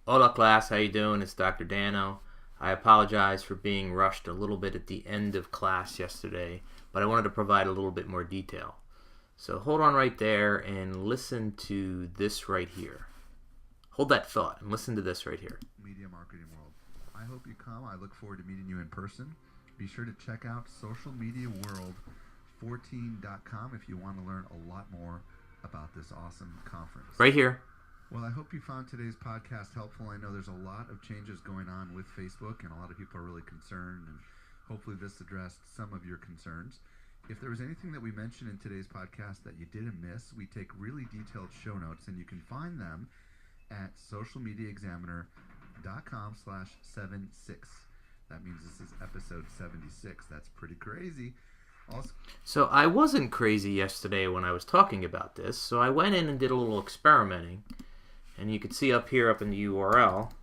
Hola class, how you doing? It's Dr. Dano. I apologize for being rushed a little bit at the end of class yesterday, but I wanted to provide a little bit more detail. So hold on right there and listen to this right here. Hold that thought and listen to this right here. Media marketing world. I hope you come. I look forward to meeting you in person. Be sure to check out socialmediaworld14.com if you want to learn a lot more about this awesome conference. Right here. Well, I hope you found today's podcast helpful. I know there's a lot of changes going on with Facebook, and a lot of people are really concerned, and hopefully this addressed some of your concerns. If there was anything that we mentioned in today's podcast that you didn't miss, we take really detailed show notes, and you can find them at socialmediaexaminer.com/76. That means this is episode 76. That's pretty crazy. Also, So I wasn't crazy yesterday when I was talking about this, so I went in and did a little experimenting. And you can see up here, up in the URL,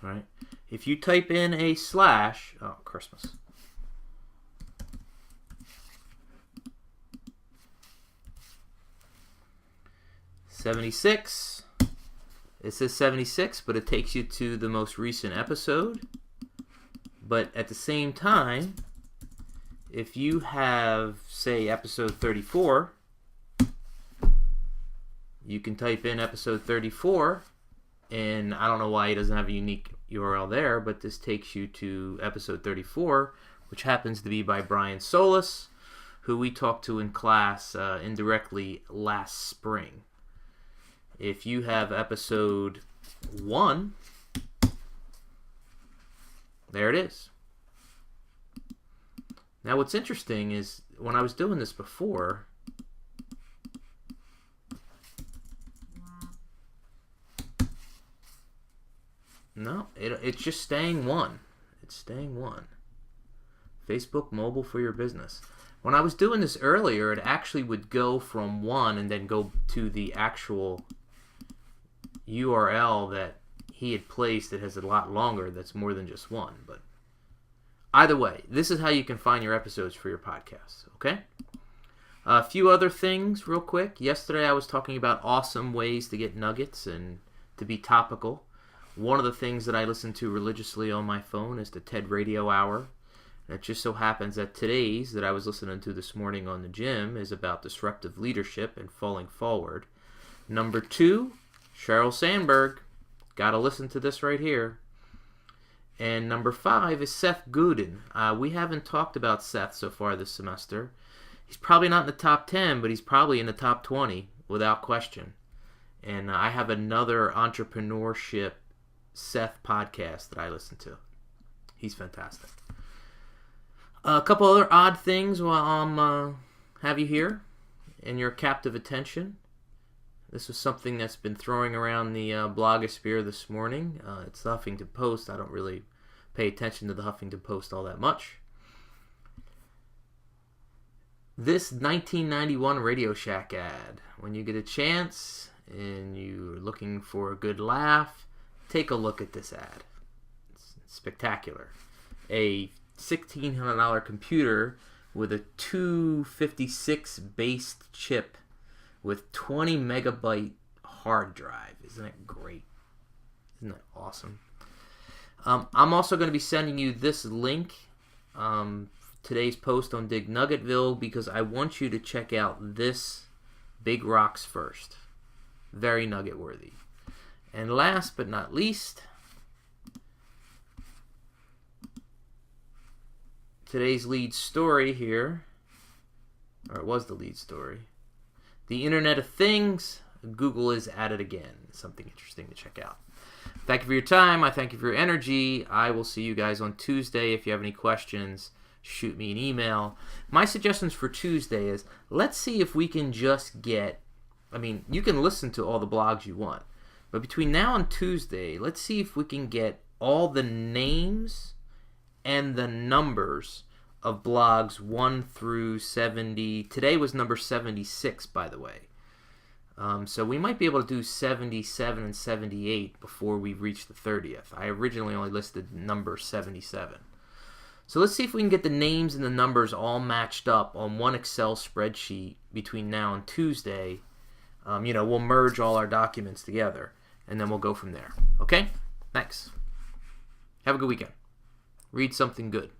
right? If you type in a slash, oh, Christmas. '76. It says 76, but it takes you to the most recent episode. But at the same time, if you have, say, episode 34, you can type in episode 34, and I don't know why it doesn't have a unique URL there, but this takes you to episode 34, which happens to be by Brian Solis, who we talked to in class indirectly last spring. If you have episode 1, there it is. Now what's interesting is when I was doing this before, no, it's just staying 1. It's staying 1. Facebook mobile for your business. When I was doing this earlier, it actually would go from 1 and then go to the actual URL that he had placed that has a lot longer, that's more than just 1. But either way, this is how you can find your episodes for your podcasts, okay? A few other things real quick. Yesterday I was talking about awesome ways to get nuggets and to be topical. One of the things that I listen to religiously on my phone is the TED Radio Hour. And it just so happens that today's that I was listening to this morning on the gym is about disruptive leadership and falling forward. Number 2, Sheryl Sandberg. Got to listen to this right here. And number 5 is Seth Godin. We haven't talked about Seth so far this semester. He's probably not in the top 10, but he's probably in the top 20 without question. And I have another entrepreneurship Seth podcast that I listen to. He's fantastic. A couple other odd things while I'm have you here in your captive attention. This was something that's been throwing around the blogosphere this morning. It's the Huffington Post. I don't really pay attention to the Huffington Post all that much. This 1991 Radio Shack ad. When you get a chance and you're looking for a good laugh, take a look at this ad. It's spectacular. A $1,600 computer with a 256 based chip with 20 megabyte hard drive. Isn't it great? Isn't that awesome? I'm also going to be sending you this link, today's post on Dig Nuggetville, because I want you to check out this Big Rocks first. Very nugget worthy. And last but not least, today's lead story here, or it was the lead story. The Internet of Things, Google is at it again. Something interesting to check out. Thank you for your time. I thank you for your energy. I will see you guys on Tuesday. If you have any questions, shoot me an email. My suggestions for Tuesday is, let's see if we can just get, you can listen to all the blogs you want, but between now and Tuesday, let's see if we can get all the names and the numbers of blogs 1 through 70. Today was number 76, by the way. So we might be able to do 77 and 78 before we reach the 30th. I originally only listed number 77. So let's see if we can get the names and the numbers all matched up on one Excel spreadsheet between now and Tuesday. we'll merge all our documents together, and then we'll go from there. Okay? Thanks. Have a good weekend. Read something good.